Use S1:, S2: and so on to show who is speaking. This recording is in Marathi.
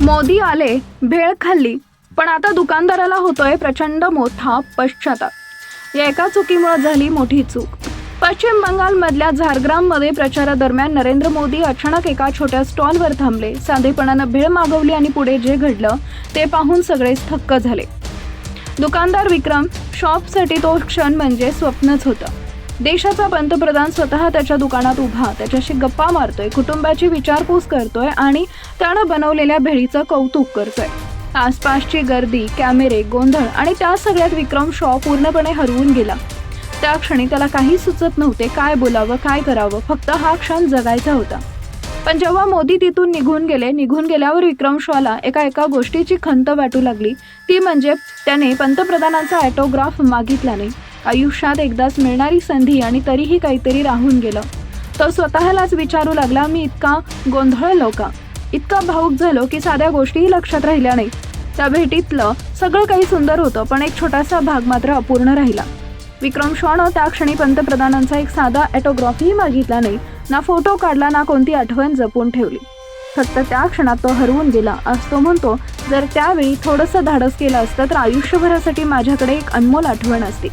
S1: मोदी आले, भेळ खाल्ली, पण आता दुकानदाराला होतोय प्रचंड मोठा पश्चाताप। या एका चुकीमुळे झाली मोठी चूक। पश्चिम बंगालमधल्या झारग्राममध्ये प्रचारादरम्यान नरेंद्र मोदी अचानक एका छोट्या स्टॉलवर थांबले। साधेपणानं भेळ मागवली आणि पुढे जे घडलं ते पाहून सगळेच थक्क झाले। दुकानदार विक्रम शॉपसाठी तो क्षण म्हणजे स्वप्नच होतं। देशाचा पंतप्रधान स्वतः त्याच्या दुकानात उभा त्याच्याशी गप्पा मारतोय, कुटुंबाची विचारपूस करतोय आणि त्यानं बनवलेल्या भेळीचं कौतुक करतोय। आसपासची गर्दी, कॅमेरे, गोंधळ आणि त्या सगळ्यात विक्रम शॉ पूर्णपणे हरवून गेला। त्या क्षणी त्याला काही सुचत नव्हते, काय बोलावं, काय करावं, फक्त हा क्षण जगायचा होता। पण जेव्हा मोदी तिथून निघून गेल्यावर विक्रम शॉला एका गोष्टीची खंत वाटू लागली, ती म्हणजे त्याने पंतप्रधानांचा ऑटोग्राफ मागितला नाही। आयुष्यात एकदाच मिळणारी संधी आणि तरीही काहीतरी राहून गेलं। तो स्वतःलाच विचारू लागला, मी इतका गोंधळलो का, इतका भावुक झालो की साध्या गोष्टीही लक्षात राहिल्या नाही। त्या भेटीतलं सगळं काही सुंदर होतं, पण एक छोटासा भाग मात्र अपूर्ण राहिला। विक्रम शॉनं त्या क्षणी पंतप्रधानांचा एक साधा ऑटोग्राफही मागितला नाही, ना फोटो काढला, ना कोणती आठवण जपून ठेवली। फक्त त्या क्षणात तो हरवून गेला। आज तो म्हणतो, जर त्यावेळी थोडंसं धाडस केलं असतं तर आयुष्यभरासाठी माझ्याकडे एक अनमोल आठवण असती।